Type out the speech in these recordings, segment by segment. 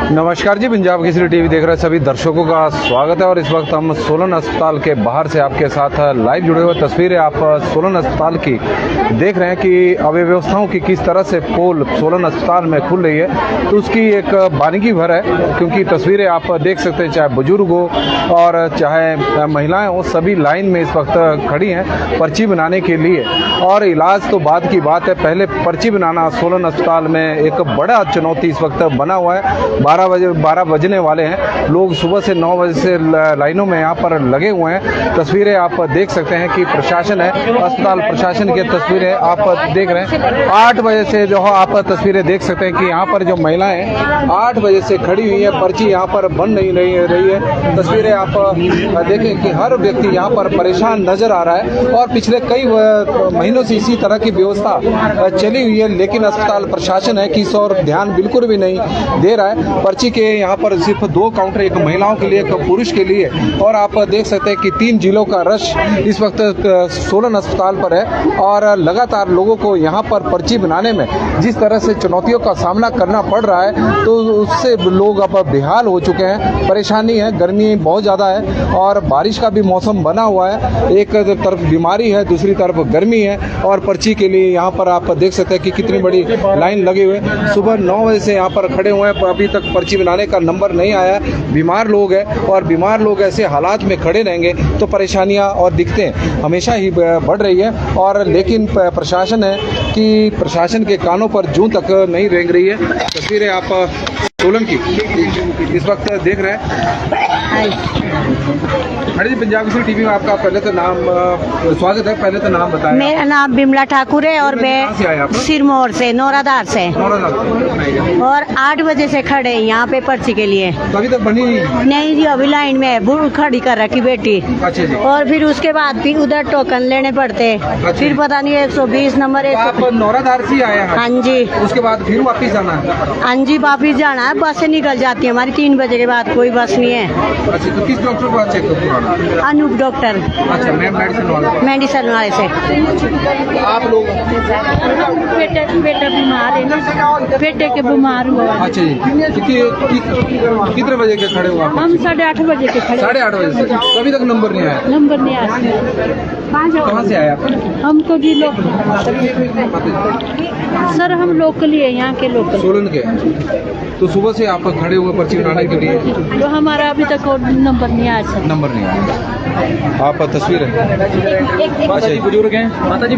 नमस्कार जी, पंजाब केसरी टीवी देख रहे सभी दर्शकों का स्वागत है। और इस वक्त हम सोलन अस्पताल के बाहर से आपके साथ लाइव जुड़े हुए तस्वीरें आप सोलन अस्पताल की देख रहे हैं कि अव्यवस्थाओं की किस तरह से पोल सोलन अस्पताल में खुल रही है। तो उसकी एक बारीकी भर है, क्योंकि तस्वीरें आप देख सकते हैं, चाहे बुजुर्ग हो और चाहे महिलाएं हो, सभी लाइन में इस वक्त खड़ी हैं पर्ची बनाने के लिए। और इलाज तो बाद की बात है, पहले पर्ची बनाना सोलन अस्पताल में एक बड़ा चुनौती इस वक्त बना हुआ है। 12 बजने वाले हैं, लोग सुबह से 9 बजे से लाइनों में यहाँ पर लगे हुए हैं। तस्वीरें आप देख सकते हैं कि प्रशासन है, अस्पताल प्रशासन की तस्वीरें आप देख रहे हैं। 8 बजे से जो आप तस्वीरें देख सकते हैं कि यहाँ पर जो महिलाएं 8 बजे से खड़ी हुई है, पर्ची यहाँ पर बन नहीं रही है। तस्वीरें आप देखें कि हर व्यक्ति यहाँ पर परेशान नजर आ रहा है। और पिछले कई महीनों से इसी तरह की व्यवस्था चली हुई है, लेकिन अस्पताल प्रशासन है कि इस और ध्यान बिल्कुल भी नहीं दे रहा है। पर्ची के यहाँ पर सिर्फ 2 काउंटर, एक महिलाओं के लिए, एक पुरुष के लिए। और आप देख सकते हैं कि 3 जिलों का रश इस वक्त सोलन अस्पताल पर है। और लगातार लोगों को यहाँ पर पर्ची बनाने में जिस तरह से चुनौतियों का सामना करना पड़ रहा है, तो उससे लोग अब बेहाल हो चुके हैं। परेशानी है, गर्मी बहुत ज़्यादा है और बारिश का भी मौसम बना हुआ है। एक तरफ बीमारी है, दूसरी तरफ गर्मी है। और पर्ची के लिए यहाँ पर आप देख सकते हैं कि कितनी बड़ी लाइन लगे हुए। सुबह 9 बजे से यहाँ पर खड़े हुए हैं, अभी तक पर्ची बनाने का नंबर नहीं आया। बीमार लोग हैं और बीमार लोग ऐसे हालात में खड़े रहेंगे तो परेशानियां और दिक्कतें हमेशा ही बढ़ रही है। और लेकिन प्रशासन है कि प्रशासन के कानों पर जूं तक नहीं रेंग रही है। तस्वीरें आप सोलन की इस वक्त देख रहे हैं। जी, पंजाब केसरी टीवी में आपका पहले तो नाम स्वागत है। पहले तो नाम बताएं। मेरा नाम बिमला ठाकुर है और मैं सिरमौर से, नौराधार से। और 8 बजे से खड़े हैं यहाँ पे पर्ची के लिए। तो अभी तक बनी नहीं जी, अभी लाइन में खड़ी कर रखी बेटी। अच्छा जी। और फिर उसके बाद भी उधर टोकन लेने पड़ते। फिर पता नहीं 120 नंबर। आप नौराधार से आए हैं? हाँ जी। उसके बाद फिर वापिस जाना है? हाँ जी, वापिस जाना है। बस से निकल जाती है हमारी 3 बजे के बाद, कोई बस नहीं है। अच्छा, तो किस डॉक्टर को चेक कराना? अनूप डॉक्टर। अच्छा, मेडिसिन वाले से। आप लोग? बेटा बीमार है ना, बेटे के बीमार हुआ। अच्छा जी। कितने बजे के खड़े हुआ? हम 8:30 बजे के खड़े। 8:30 बजे से? तो अभी तक नंबर नहीं आया? नंबर नहीं आया। कहाँ से आया आप? हम तो जी लोग सर, हम लोकल ही है, यहाँ के लोकल, सोलन के। तो सुबह से आप खड़े हुए पर्ची बनाने के लिए? तो हमारा अभी तक नंबर नहीं आया सर। नंबर नहीं आया। आप तस्वीर है माता जी, बुजुर्ग हैं। माता जी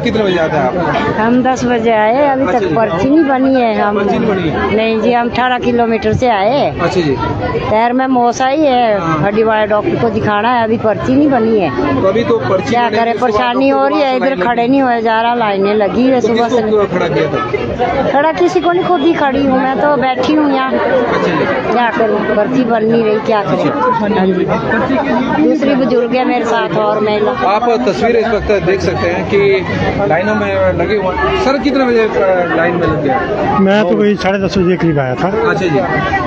कितने बजे आते हैं आप? हम 10 बजे आए, अभी तक पर्ची नहीं बनी है। हम पर्ची नहीं बनी है? नहीं जी, हम 18 किलोमीटर से आए। अच्छा जी। शहर में मौसा ही है, हड्डी वाले डॉक्टर को दिखाना है, अभी पर्ची नहीं बनी है। तो अभी तो पर्ची क्या करे, परेशानी हो रही है। इधर खड़े नहीं हो जा रहा, लाइनें लगी है सुबह से। खड़ा किया था? खड़ा किसी को नहीं, खुद ही खड़ी हूँ मैं, तो बैठी हूँ यहाँ। क्या करूँ, पर्ची बन नहीं रही, क्या करूँ। हाँ जी, दूसरी बुजुर्ग है मेरे साथ और महिला। आप तस्वीरें इस वक्त देख सकते हैं कि लाइनों में लगे हुए हैं। सर, कितने बजे लाइन में लग गया? मैं तो वही 10:30 बजे करीब आया था। अच्छा जी।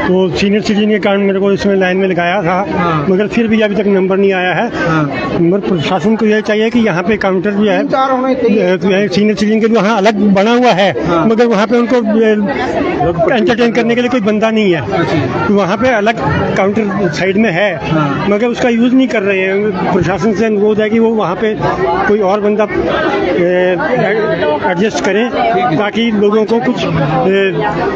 तो सीनियर सिटीजन के कारण मेरे को इसमें लाइन में लगाया था। हाँ। मगर फिर भी अभी तक नंबर नहीं आया है। हाँ। मगर प्रशासन को यह चाहिए कि यहाँ पे काउंटर भी है सीनियर सिटीजन के लिए, वहाँ अलग बना हुआ है। हाँ। मगर वहाँ पे उनको एंटरटेन करने के लिए कोई बंदा नहीं है। तो वहाँ पे अलग काउंटर साइड में है। हाँ। मगर उसका यूज़ नहीं कर रहे हैं। प्रशासन से अनुरोध है कि वो वहाँ पे कोई और बंदा एडजस्ट करें, ताकि लोगों को कुछ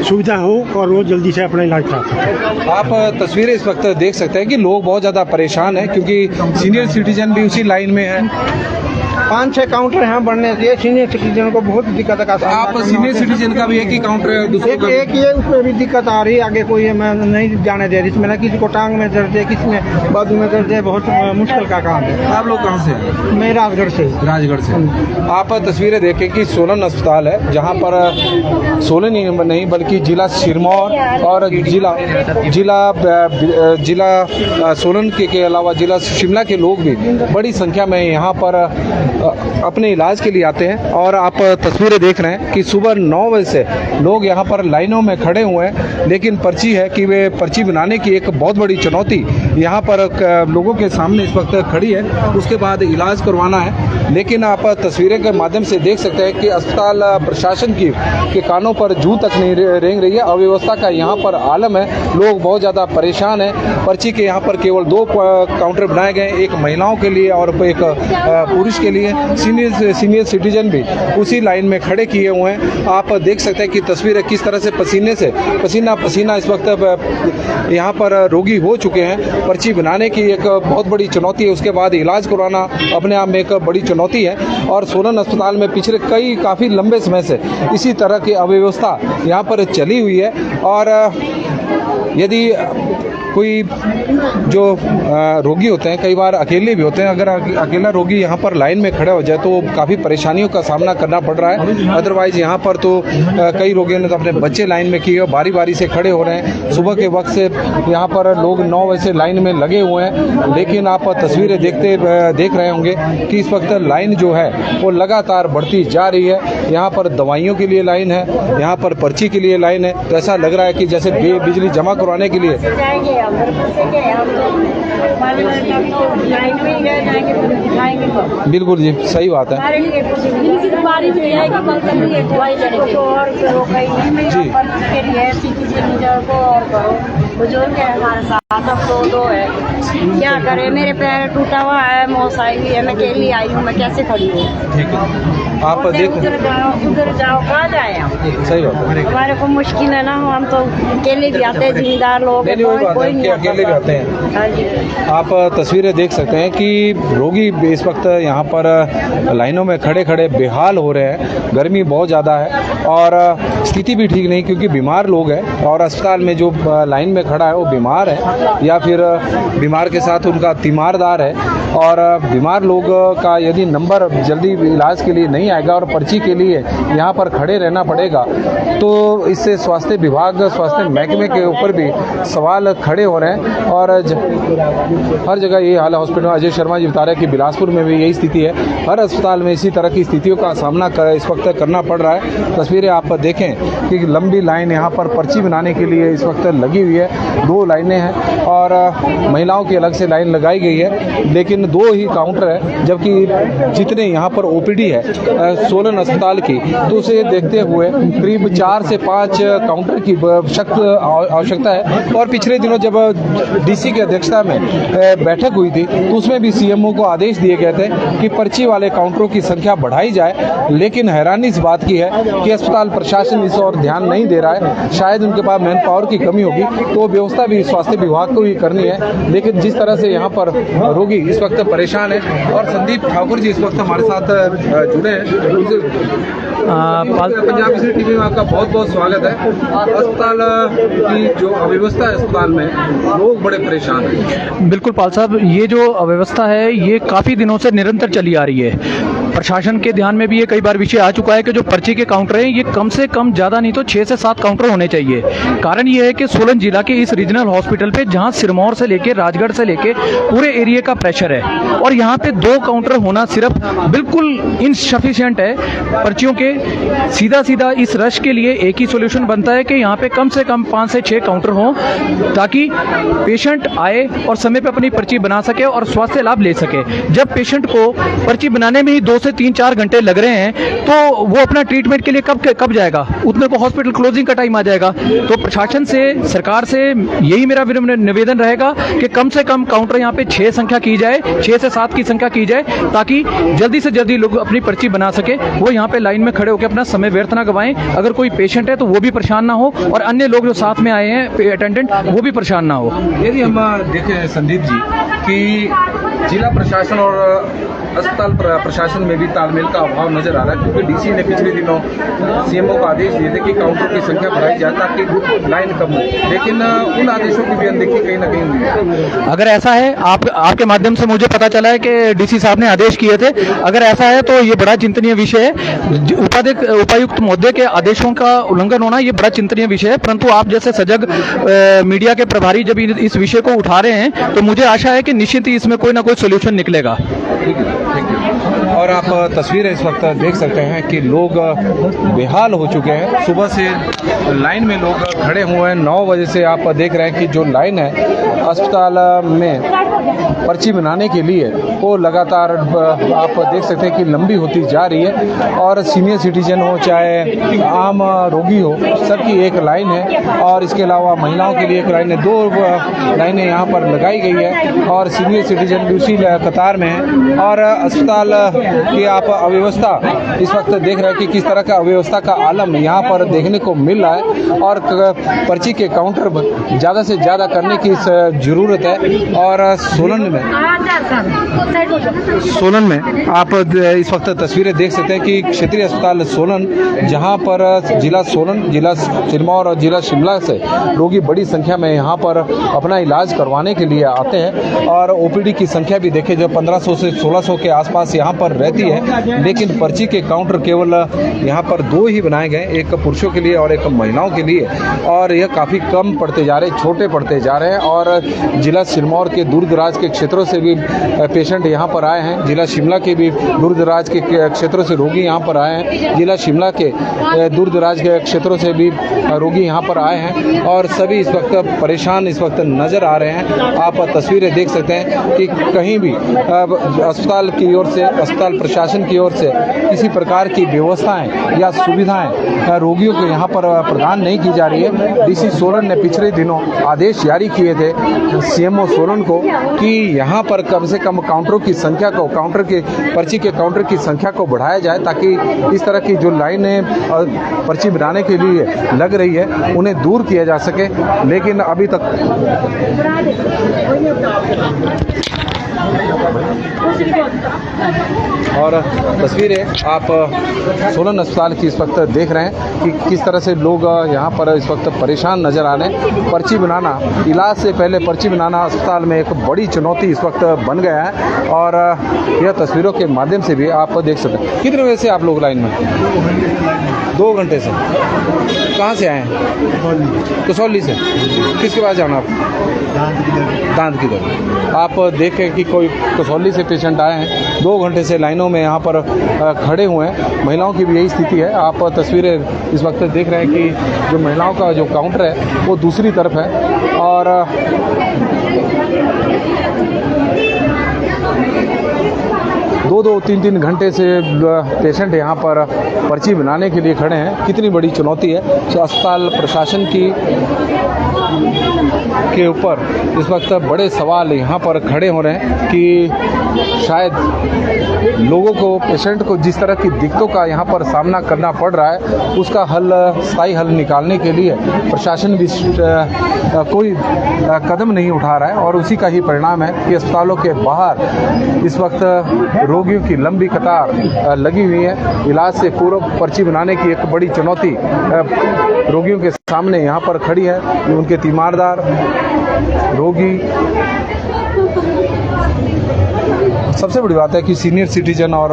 सुविधा हो और वो जल्दी से अपना इलाज करा सकें। आप तस्वीरें इस वक्त देख सकते हैं कि लोग बहुत ज़्यादा परेशान हैं, क्योंकि सीनियर सिटीजन भी उसी लाइन में है। 5-6 काउंटर यहाँ बढ़ने से सीनियर सिटीजन को बहुत दिक्कत का सामना आप सीनियर सिटीजन का भी एक ही काउंटर है? एक ये उसमें भी दिक्कत आ रही है, आगे कोई मैं नहीं जाने दे रही, मैंने किसी को टांग में दर्द है, किसी में बाजू में दर्द है, बहुत मुश्किल का काम है। आप लोग कहाँ से हैं? मैं राजगढ़ से। राजगढ़ से। आप तस्वीरें देखें कि सोलन अस्पताल है, जहाँ पर सोलन ही नहीं बल्कि जिला सिरमौर और जिला सोलन के अलावा जिला शिमला के लोग भी बड़ी संख्या में यहाँ पर अपने इलाज के लिए आते हैं। और आप तस्वीरें देख रहे हैं कि सुबह 9 बजे से लोग यहाँ पर लाइनों में खड़े हुए हैं, लेकिन पर्ची है कि वे पर्ची बनाने की एक बहुत बड़ी चुनौती यहाँ पर लोगों के सामने इस वक्त खड़ी है। उसके बाद इलाज करवाना है, लेकिन आप तस्वीरें के माध्यम से देख सकते हैं कि अस्पताल प्रशासन के कानों पर जू तक नहीं रेंग रही है। अव्यवस्था का यहाँ पर आलम है, लोग बहुत ज़्यादा परेशान हैं। पर्ची के यहाँ पर केवल 2 काउंटर बनाए गए, एक महिलाओं के लिए और एक पुरुष के लिए। सीनियर सिटीजन भी उसी लाइन में खड़े किए हुए हैं। आप देख सकते हैं कि तस्वीरें किस तरह से पसीना पसीना इस वक्त यहाँ पर रोगी हो चुके हैं। पर्ची बनाने की एक बहुत बड़ी चुनौती है, उसके बाद इलाज करवाना अपने आप में एक बड़ी चुनौती है। और सोलन अस्पताल में पिछले काफ़ी लंबे समय से इसी तरह की अव्यवस्था यहाँ पर चली हुई है। और यदि कोई जो रोगी होते हैं, कई बार अकेले भी होते हैं, अगर अकेला रोगी यहाँ पर लाइन में खड़ा हो जाए तो काफ़ी परेशानियों का सामना करना पड़ रहा है। अदरवाइज़ यहाँ पर तो कई रोगियों ने तो अपने बच्चे लाइन में किए, बारी बारी से खड़े हो रहे हैं। सुबह के वक्त से यहाँ पर लोग 9 बजे से लाइन में लगे हुए हैं, लेकिन आप तस्वीरें देख रहे होंगे कि इस वक्त लाइन जो है वो लगातार बढ़ती जा रही है। यहाँ पर दवाइयों के लिए लाइन है, यहाँ पर पर्ची के लिए लाइन है। तो ऐसा लग रहा है कि जैसे बिजली जमा करवाने के लिए बिल्कुल जी, सही बात है बुजुर्ग है हमारे साथ, अब दो है, क्या करे, मेरे पैर टूटा हुआ है, मौस आई हुई है, मैं अकेली आई हूँ, मैं कैसे खड़ी हूँ। ठीक है, आप देख उधर जाओ कहाँ जाए हम। सही बात है, हमारे को मुश्किल है ना, हम तो अकेले भी आते हैं, जिम्मेदार लोग हैं, कोई नहीं अकेले भी आते हैं। हाँ जी। आप तस्वीरें देख सकते हैं कि रोगी इस वक्त यहाँ पर लाइनों में खड़े खड़े बेहाल हो रहे हैं। गर्मी बहुत ज़्यादा है और स्थिति भी ठीक नहीं, क्योंकि बीमार लोग हैं और अस्पताल में जो लाइन में खड़ा है वो बीमार है या फिर बीमार के साथ उनका तीमारदार है। और बीमार लोग का यदि नंबर जल्दी इलाज के लिए नहीं आएगा और पर्ची के लिए यहाँ पर खड़े रहना पड़ेगा, तो इससे स्वास्थ्य विभाग, स्वास्थ्य महकमे के ऊपर भी सवाल खड़े हो रहे हैं। और हर जगह ये हाल है। हॉस्पिटल अजय शर्मा जी बता रहे हैं कि बिलासपुर में भी यही स्थिति है, हर अस्पताल में इसी तरह की स्थितियों का सामना इस वक्त करना पड़ रहा है। तस्वीरें आप देखें कि लंबी लाइन यहाँ पर पर्ची बनाने के लिए इस वक्त लगी हुई है, 2 लाइनें हैं और महिलाओं की अलग से लाइन लगाई गई है, लेकिन 2 ही काउंटर है, जबकि जितने यहाँ पर ओपीडी है सोलन अस्पताल की, तो उसे देखते हुए करीब 4 से 5 काउंटर की सख्त आवश्यकता है। और पिछले दिनों जब डीसी की अध्यक्षता में बैठक हुई थी तो उसमें भी सीएमओ को आदेश दिए गए थे कि पर्ची वाले काउंटरों की संख्या बढ़ाई जाए, लेकिन हैरानी इस बात की है कि अस्पताल प्रशासन इस और ध्यान नहीं दे रहा है। शायद उनके पास मैन पावर की कमी होगी, तो व्यवस्था भी स्वास्थ्य विभाग को ही करनी है। लेकिन जिस तरह से यहाँ पर रोगी इस वक्त परेशान है। और संदीप ठाकुर जी इस वक्त हमारे साथ जुड़े हैं। पंजाब केसरी टीवी में आपका बहुत बहुत स्वागत है। अस्पताल की जो अव्यवस्था है अस्पताल में, लोग बड़े परेशान हैं। बिल्कुल पाल साहब, ये जो अव्यवस्था है ये काफ़ी दिनों से निरंतर चली आ रही है। प्रशासन के ध्यान में भी ये कई बार विषय आ चुका है कि जो पर्ची के काउंटर हैं ये कम से कम ज़्यादा नहीं तो 6 से 7 काउंटर होने चाहिए। कारण ये है कि सोलन जिला के इस रीजनल हॉस्पिटल पे जहां सिरमौर से लेके राजगढ़ से लेके पूरे एरिया का प्रेशर है, और यहाँ पे 2 काउंटर होना सिर्फ बिल्कुल इनसफिशिएंट है पर्चियों के। सीधा सीधा इस रश के लिए एक ही सोल्यूशन बनता है कि यहाँ पे कम से कम 5 से 6 काउंटर हों, ताकि पेशेंट आए और समय पे अपनी पर्ची बना सके और स्वास्थ्य लाभ ले सके। जब पेशेंट को पर्ची बनाने में ही 2 से 3-4 घंटे लग रहे हैं, तो वो अपना ट्रीटमेंट के लिए कब जाएगा, उतने को हॉस्पिटल क्लोजिंग का टाइम आ जाएगा। तो प्रशासन से, सरकार से यही मेरा निवेदन रहेगा कि कम से कम काउंटर यहाँ पे 6 संख्या की जाए, 6 से 7 की संख्या की जाए, ताकि जल्दी से जल्दी लोग अपनी पर्ची बना सके। वो यहाँ पे लाइन में खड़े होकर अपना समय व्यर्थ ना गवाएं। अगर कोई पेशेंट है तो वो भी परेशान ना हो, और अन्य लोग जो साथ में आए हैं अटेंडेंट, वो भी परेशान ना हो। यदि हम देखें संदीप जी कि जिला प्रशासन और अस्पताल प्रशासन में भी तालमेल का अभाव नजर आ रहा है, क्योंकि डीसी ने पिछले दिनों सीएमओ को आदेश दिए थे कि काउंटर की संख्या बढ़ाई जाए ताकि लाइन कम हो, लेकिन उन आदेशों की भी अनदेखी कहीं ना कहीं हुई है। अगर ऐसा है, आपके माध्यम से मुझे पता चला है कि डीसी साहब ने आदेश किए थे। अगर ऐसा है तो ये बड़ा चिंतनीय विषय है। उपायुक्त महोदय के आदेशों का उल्लंघन होना ये बड़ा चिंतनीय विषय है, परंतु आप जैसे सजग मीडिया के प्रभारी जब इस विषय को उठा रहे हैं तो मुझे आशा है कि निश्चित ही इसमें कोई ना कोई सोल्यूशन निकलेगा। ठीक है। और आप तस्वीरें इस वक्त देख सकते हैं कि लोग बेहाल हो चुके हैं। सुबह से लाइन में लोग खड़े हुए हैं। 9 बजे से आप देख रहे हैं कि जो लाइन है अस्पताल में पर्ची बनाने के लिए वो लगातार आप देख सकते हैं कि लंबी होती जा रही है। और सीनियर सिटीजन हो चाहे आम रोगी हो, सबकी एक लाइन है। और इसके अलावा महिलाओं के लिए एक लाइन है, 2 लाइनें यहाँ पर लगाई गई है और सीनियर सिटीजन भी उसी कतार में है। और अस्पताल की आप अव्यवस्था इस वक्त देख रहे हैं कि किस तरह का अव्यवस्था का आलम यहाँ पर देखने को मिल रहा है। और पर्ची के काउंटर ज़्यादा से ज़्यादा करने की ज़रूरत है। और सोलन में आप इस वक्त तस्वीरें देख सकते हैं कि क्षेत्रीय अस्पताल सोलन, जहां पर जिला सोलन, जिला सिरमौर और जिला शिमला से रोगी बड़ी संख्या में यहां पर अपना इलाज करवाने के लिए आते हैं। और ओपीडी की संख्या भी देखें जो 1500 से 1600 के आसपास यहां पर रहती है, लेकिन पर्ची के काउंटर केवल यहां पर 2 ही बनाए गए, एक पुरुषों के लिए और एक महिलाओं के लिए। और यह काफ़ी कम पड़ते जा रहे हैं, छोटे पड़ते जा रहे हैं। और जिला सिरमौर के दूर दराज के क्षेत्रों से भी पेशेंट यहाँ पर आए हैं। जिला शिमला के भी दूर दराज के क्षेत्रों से रोगी यहाँ पर आए हैं। जिला शिमला के दूर दराज के क्षेत्रों से भी रोगी यहाँ पर आए हैं। और सभी इस वक्त परेशान इस वक्त नज़र आ रहे हैं। आप तस्वीरें देख सकते हैं कि कहीं भी अस्पताल की ओर से, अस्पताल प्रशासन की ओर से किसी प्रकार की व्यवस्थाएं या सुविधाएं रोगियों को यहाँ पर प्रदान नहीं की जा रही है। डीसी सोलन ने पिछले दिनों आदेश जारी किए थे सीएमओ सोलन को कि यहाँ पर कम से कम काउंटरों की संख्या को, काउंटर के पर्ची के काउंटर की संख्या को बढ़ाया जाए, ताकि इस तरह की जो लाइनें पर्ची बनाने के लिए लग रही है उन्हें दूर किया जा सके। लेकिन अभी तक और तस्वीरें आप सोलन अस्पताल की इस वक्त देख रहे हैं कि किस तरह से लोग यहाँ पर इस वक्त परेशान नज़र आ रहे हैं। पर्ची बनाना, इलाज से पहले पर्ची बनाना अस्पताल में एक बड़ी चुनौती इस वक्त बन गया है। और यह तस्वीरों के माध्यम से भी आप देख सकते हैं। कितने बजे से आप लोग लाइन में? 2 घंटे से। कहाँ से आए हैं? कसौली से। किसके पास जाना आप? दांत की तरफ। आप देखें कि कोई कसौली से पेशेंट आए हैं, 2 घंटे से लाइनों में यहाँ पर खड़े हुए हैं। महिलाओं की भी यही स्थिति है। आप तस्वीरें इस वक्त देख रहे हैं कि जो महिलाओं का जो काउंटर है वो दूसरी तरफ है। और 2-2, 3-3 घंटे से पेशेंट यहाँ पर पर्ची बनाने के लिए खड़े हैं। कितनी बड़ी चुनौती है। अस्पताल प्रशासन के ऊपर इस वक्त बड़े सवाल यहाँ पर खड़े हो रहे हैं कि शायद लोगों को, पेशेंट को जिस तरह की दिक्कतों का यहाँ पर सामना करना पड़ रहा है उसका हल, स्थायी हल निकालने के लिए प्रशासन भी कोई कदम नहीं उठा रहा है। और उसी का ही परिणाम है कि अस्पतालों के बाहर इस वक्त रोगियों की लंबी कतार लगी हुई है। इलाज से पूर्व पर्ची बनाने की एक बड़ी चुनौती रोगियों के सामने यहाँ पर खड़ी है। उनके तीमारदार, रोगी, सबसे बड़ी बात है कि सीनियर सिटीजन और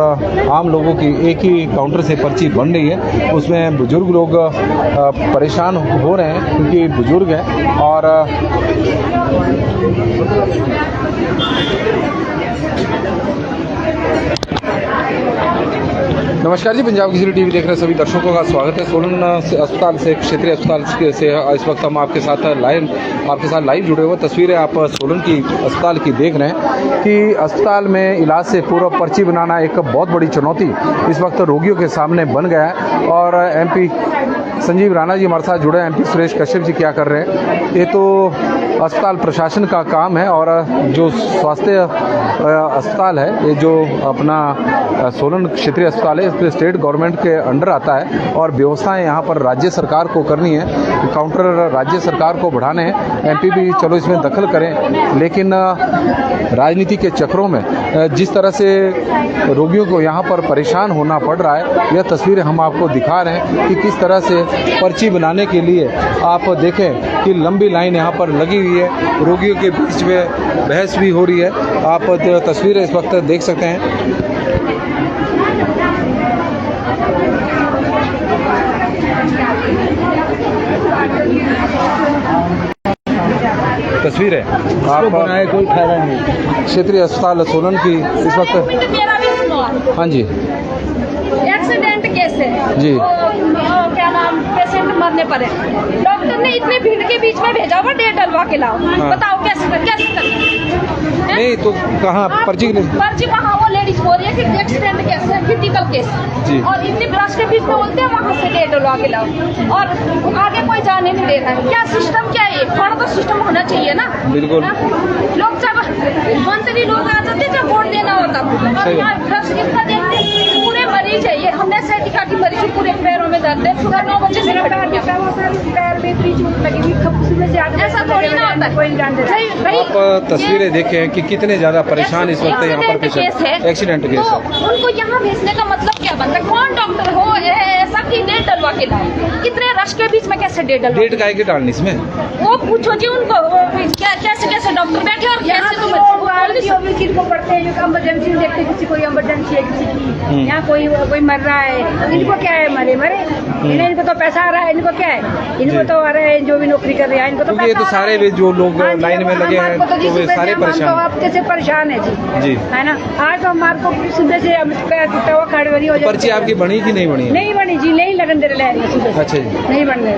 आम लोगों की एक ही काउंटर से पर्ची बन रही है। उसमें बुजुर्ग लोग परेशान हो रहे हैं क्योंकि बुजुर्ग हैं। और नमस्कार जी, पंजाब केसरी टीवी देख रहे सभी दर्शकों का स्वागत है। सोलन अस्पताल से, क्षेत्रीय अस्पताल से इस वक्त हम आपके साथ लाइव जुड़े हुए। तस्वीरें आप सोलन की अस्पताल की देख रहे हैं कि अस्पताल में इलाज से पूर्व पर्ची बनाना एक बहुत बड़ी चुनौती इस वक्त रोगियों के सामने बन गया है। और एमपी संजीव राणा जी हमारे साथ जुड़े हैं। एमपी सुरेश कश्यप जी क्या कर रहे हैं, ये तो अस्पताल प्रशासन का काम है और जो स्वास्थ्य अस्पताल है, ये जो अपना सोलन क्षेत्रीय अस्पताल है, इसके स्टेट गवर्नमेंट के अंडर आता है और व्यवस्थाएं यहाँ पर राज्य सरकार को करनी है। काउंटर राज्य सरकार को बढ़ाने हैं, एमपी भी चलो इसमें दखल करें, लेकिन राजनीति के चक्रों में जिस तरह से रोगियों को यहाँ पर परेशान होना पड़ रहा है, यह तस्वीरें हम आपको दिखा रहे हैं कि किस तरह से पर्ची बनाने के लिए आप देखें कि लंबी लाइन यहाँ पर लगी हुई है, रोगियों के बीच में बहस भी हो रही है। आप तस्वीरें इस वक्त देख सकते हैं। तस्वीरें आप बनाए कोई फायदा नहीं। क्षेत्रीय अस्पताल सोलन की इस वक्त। हाँ जी एक्सीडेंट केस है जी। क्या नाम, पेशेंट मरने पर है, डॉक्टर ने इतने भीड़ के बीच में भेजा हुआ, डेट डलवा के लाओ। बताओ कैसे नहीं तो कहाँ पर्ची पर्ची कहाँ, वो लेडीज बोल रही है कि एक्सीडेंट केस है, क्रिटिकल केस, और इतने ब्रश के बीच में बोलते हैं वहाँ से डेट डलवा के लाओ, और आगे कोई जाने नहीं दे रहा है। क्या सिस्टम क्या है? थोड़ा तो सिस्टम होना चाहिए ना। बिल्कुल। लोग जब मंत्री लोग आ जाते जब वोट देना होता, ब्रश कितना देखते, पूरे मरीज है ये। हमने सेटिका की मरीज पूरे पैरों में दर्द है, सुबह 9 बजे से पैर में इतनी चोट लगी हुई, ऐसा थोड़ी ना होता है। आप तस्वीरें देखें कि कितने ज्यादा परेशान इस वक्त यहाँ पर पेशेंट है। एक्सीडेंट केस है, तो उनको यहाँ भेजने का मतलब क्या बनता है? कौन डॉक्टर हो ऐसा कि डेट डलवा के लाए? कितने रश के बीच में कैसे डेट डलवा? डेट काहे की डालनी इसमें? वो पूछो जी उनको, कैसे डॉक्टर बैठे और कैसे किसी को पढ़ते हैं, जो इमरजेंसी में देखते हैं, किसी को इमरजेंसी है, किसी की यहाँ कोई मर रहा है, इनको क्या है? मरे इनको तो पैसा आ रहा है, इनको क्या है? इनको तो आ रहा है, जो भी नौकरी कर रहे हैं इनको तो ये तो सारे जो लोग लाइन में लगे हैं तो वे सारे परेशान, हफ्ते से परेशान है जी, है ना। आज तो हमारे को सुबह से खड़ी हो जाए। पर्ची आपकी बनी कि नहीं बनी? नहीं बनी जी, नहीं लगन दे रहे हैं सुबह। अच्छा जी, नहीं बन रहे,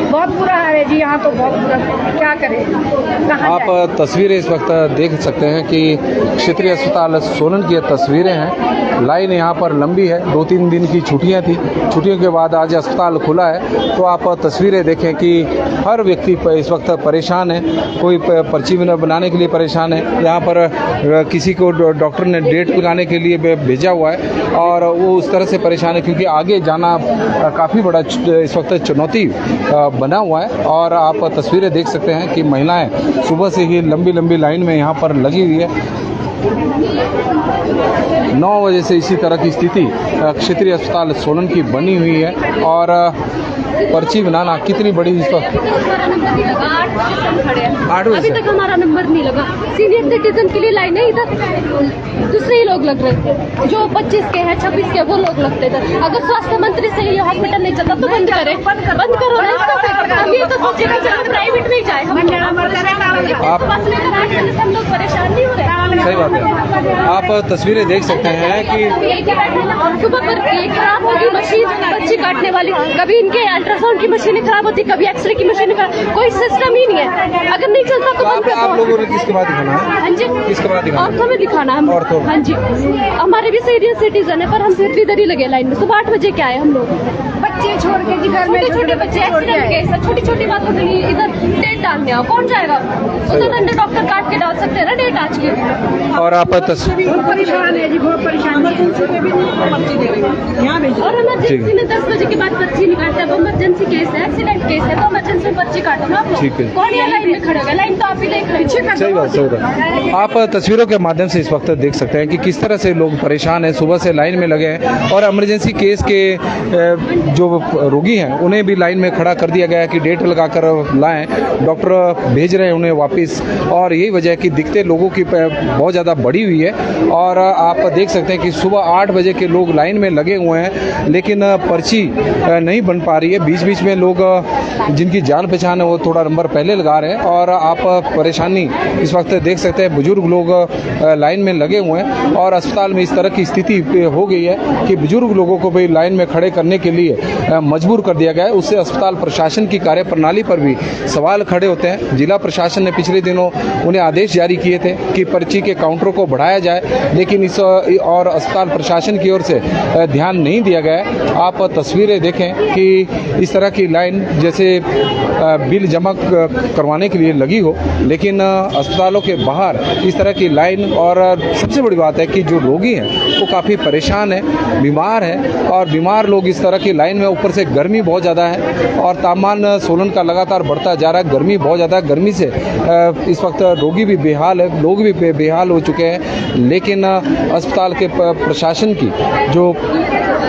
बहुत बुरा हाल है जी यहाँ तो, बहुत बुरा। क्या करें? आप तस्वीरें इस वक्त देख सकते हैं कि क्षेत्रीय अस्पताल सोलन की तस्वीरें हैं। लाइन यहाँ पर लंबी है, 2-3 दिन की छुट्टियाँ थी, छुट्टियों के बाद आज अस्पताल खुला है। तो आप तस्वीरें देखें कि हर व्यक्ति इस वक्त परेशान है, कोई पर्ची बनाने के लिए परेशान है, यहाँ पर किसी को डॉक्टर ने डेट लगाने के लिए भेजा हुआ है और वो उस तरह से परेशान है क्योंकि आगे जाना काफ़ी बड़ा इस वक्त चुनौती बना हुआ है। और आप तस्वीरें देख सकते हैं कि महिलाएं सुबह से ही लंबी लंबी लाइन में यहाँ पर लगी हुई है। 9 बजे से इसी तरह की स्थिति क्षेत्रीय अस्पताल सोलन की बनी हुई है और पर्ची बनाना कितनी बड़ी इस वक्त 8 बजे अभी तक हमारा नंबर नहीं लगा। सीनियर सिटीजन के लिए लाइन है, इधर दूसरे ही लोग लग रहे थे, जो 25 के हैं 26 के वो लोग लगते थे। अगर स्वास्थ्य मंत्री से ये हॉस्पिटल नहीं चलता तो बंद करें, बंद करो ना इसको। हम ये तो सोचे कि प्राइवेट में ही जाए, हम लोग परेशान नहीं हो रहे। सही बात है। आप तस्वीरें देख सकते हैं कि सुबह पर खराब होगी मशीन पर्ची काटने वाली, कभी इनके अल्ट्रासाउंड की मशीनें खराब होती, कभी एक्सरे की मशीनें खराब, कोई सिस्टम ही नहीं है। अगर नहीं चलता तो आप लोगों ने किसके बाद दिखाना है? हाँ जी, किसके बाद दिखाना? औरतों में दिखाना है। औरतों में? हाँ जी, हमारे भी सीनियर सिटीजन है पर हम फिर भी इधर ही लगे लाइन में। सुबह 8 बजे क्या है, हम लोग बच्चे छोड़ के जी घर में, छोटे बच्चे एक्सीडेंट केस, छोटी छोटी बातों के लिए इधर डेट डालने आओ, कौन जाएगा उधर? डॉक्टर काट के डाल सकते हैं ना डेट आज की। और आप तस्वीर बहुत परेशान है जी, बहुत परेशान है। और इमरजेंसी में 10 बजे के बाद पर्ची नहीं काटते। अब इमरजेंसी केस है, एक्सीडेंट केस है, तो इमरजेंसी में पर्ची काटो ना आप लोग। ठीक है। कौन यहाँ लाइन में खड़े होगा? लाइन तो आप ही देख रहे हैं। सही बात है। आप तस्वीरों के माध्यम से इस वक्त देख सकते हैं कि किस तरह से लोग परेशान हैं, सुबह से लाइन में लगे हैं और इमरजेंसी केस के जो रोगी हैं उन्हें भी लाइन में खड़ा कर दिया गया है कि डेट लगाकर लाएं, डॉक्टर भेज रहे हैं उन्हें वापस। और यही वजह है कि दिखते लोगों की बहुत ज़्यादा बढ़ी हुई है और आप देख सकते हैं कि सुबह 8 बजे के लोग लाइन में लगे हुए हैं लेकिन पर्ची नहीं बन पा रही है। बीच बीच में लोग जिनकी जान पहचान है वो थोड़ा नंबर पहले लगा रहे हैं और आप परेशानी इस वक्त देख सकते हैं, बुजुर्ग लोग लाइन में लगे हुए हैं और अस्पताल में इस तरह की स्थिति हो गई है कि बुजुर्ग लोगों को भी लाइन में खड़े करने के लिए मजबूर कर दिया गया है। उससे अस्पताल प्रशासन की कार्यप्रणाली पर भी सवाल खड़े होते हैं। जिला प्रशासन ने पिछले दिनों उन्हें आदेश जारी किए थे कि पर्ची के काउंटरों को बढ़ाया जाए, लेकिन इस और अस्पताल प्रशासन की ओर से ध्यान नहीं दिया गया है। आप तस्वीरें देखें कि इस तरह की लाइन जैसे बिल जमा करवाने के लिए लगी हो, लेकिन अस्पतालों के बाहर इस तरह की लाइन। और सबसे बड़ी बात है कि जो रोगी हैं वो काफ़ी परेशान है, बीमार है, और बीमार लोग इस तरह की लाइन में, ऊपर से गर्मी बहुत ज़्यादा है और तापमान सोलन का लगातार बढ़ता जा रहा है। गर्मी बहुत ज़्यादा है, गर्मी से इस वक्त रोगी भी बेहाल है, लोग भी बेहाल हो चुके हैं। लेकिन अस्पताल के प्रशासन की जो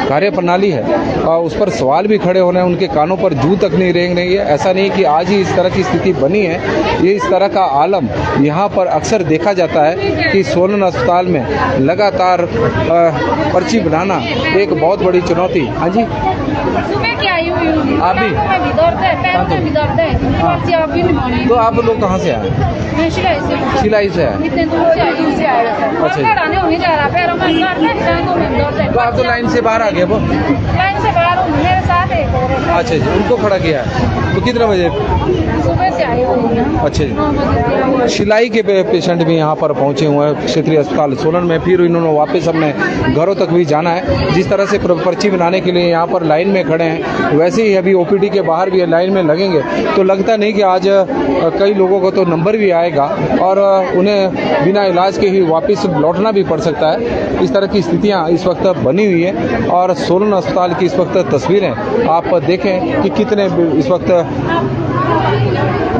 कार्यप्रणाली है उस पर सवाल भी खड़े होने हैं, उनके कानों पर जू तक नहीं रेंग रही है। ऐसा नहीं कि आज ही इस तरह की स्थिति बनी है, ये इस तरह का आलम यहाँ पर अक्सर देखा जाता है कि सोलन अस्पताल में लगातार पर्ची बनाना एक बहुत बड़ी चुनौती। हाँ जी, सुबह क्या आई हुई आप भी? टांगों में भी दर्द है, पैरों में भी दर्द है, पर्ची अब भी नहीं बनी। तो आप लोग कहाँ से आए? मैं सिलाई से सिलाई से आए? इतने दूर से आए अच्छा। खड़ाने होने जा रहा, पैरों में दर्द है, टांगों में दर्द है। तो आप तो लाइन से बाहर आ गए वो? लाइन से बाहर हूँ, मेरे साथ एक और है। अच्छा जी, उनको खड़ा किया है। तो कितने बजे? सुबह से आई हुई हूँ। अच्छा जी। 9 बजे। सिलाई के पेशेंट भी यहाँ पर पहुँचे हुए हैं क्षेत्रीय अस्पताल सोलन में। फिर इन्होंने वापस अपने घरों तक भी जाना है। जिस तरह से पर्ची बनाने के लिए यहाँ पर लाइन में खड़े हैं, वैसे ही अभी ओपीडी के बाहर भी लाइन में लगेंगे। तो लगता नहीं कि आज कई लोगों को तो नंबर भी आएगा और उन्हें बिना इलाज के ही वापस लौटना भी पड़ सकता है। इस तरह की स्थितियाँ इस वक्त बनी हुई है। और सोलन अस्पताल की इस वक्त तस्वीरें आप देखें कि कितने इस वक्त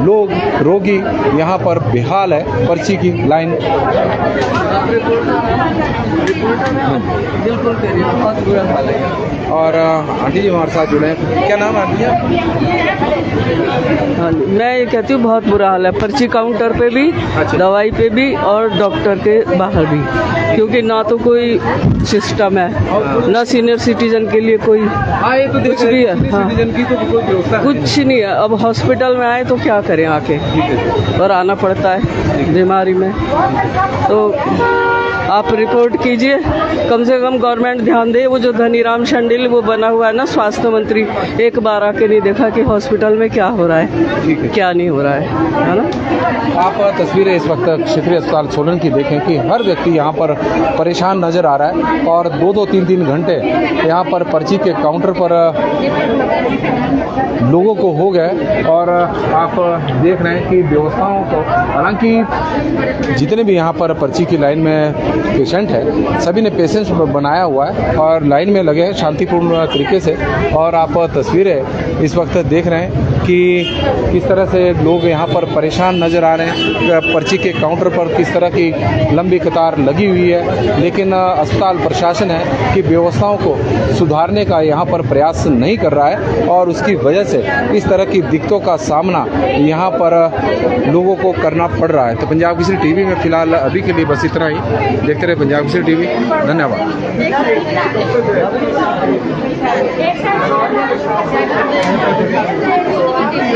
लोग, रोगी यहाँ पर बेहाल है। पर्ची की लाइन बिल्कुल करिए, बहुत बुरा हाल है। और आंटी जी हमारे साथ जुड़े हैं। क्या नाम है आंटी जी? हाँ, मैं ये कहती हूँ बहुत बुरा हाल है, पर्ची काउंटर पे भी, दवाई पे भी और डॉक्टर के बाहर भी, क्योंकि ना तो कोई सिस्टम है, ना सीनियर सिटीजन के लिए कोई कुछ भी है। हाँ, की तो कोई व्यवस्था कुछ नहीं है। अब हॉस्पिटल में आए तो क्या करें आके, और आना पड़ता है बीमारी में। तो आप रिपोर्ट कीजिए, कम से कम गवर्नमेंट ध्यान दे। वो जो धनीराम शांडिल वो बना हुआ है ना स्वास्थ्य मंत्री, एक बार आके नहीं देखा कि हॉस्पिटल में क्या हो रहा है, क्या नहीं हो रहा है ना। आप तस्वीरें इस वक्त क्षेत्रीय अस्पताल सोलन की देखें कि हर व्यक्ति यहाँ पर परेशान नजर आ रहा है और 2-2, 3-3 घंटे यहाँ पर पर्ची के काउंटर पर लोगों को हो गए। और आप देख रहे हैं कि व्यवस्थाओं को, हालांकि जितने भी यहाँ पर पर्ची की लाइन में पेशेंट है, सभी ने पेशेंस बनाया हुआ है और लाइन में लगे हैं शांतिपूर्ण तरीके से। और आप तस्वीरें इस वक्त देख रहे हैं कि किस तरह से लोग यहाँ पर परेशान नज़र आ रहे हैं। पर्ची के काउंटर पर किस तरह की लंबी कतार लगी हुई है, लेकिन अस्पताल प्रशासन है कि व्यवस्थाओं को सुधारने का यहाँ पर प्रयास नहीं कर रहा है और उसकी वजह से इस तरह की दिक्कतों का सामना यहाँ पर लोगों को करना पड़ रहा है। तो पंजाब केसरी टीवी में फिलहाल अभी के लिए बस इतना ही। देखते रहे पंजाब केसरी टीवी। धन्यवाद।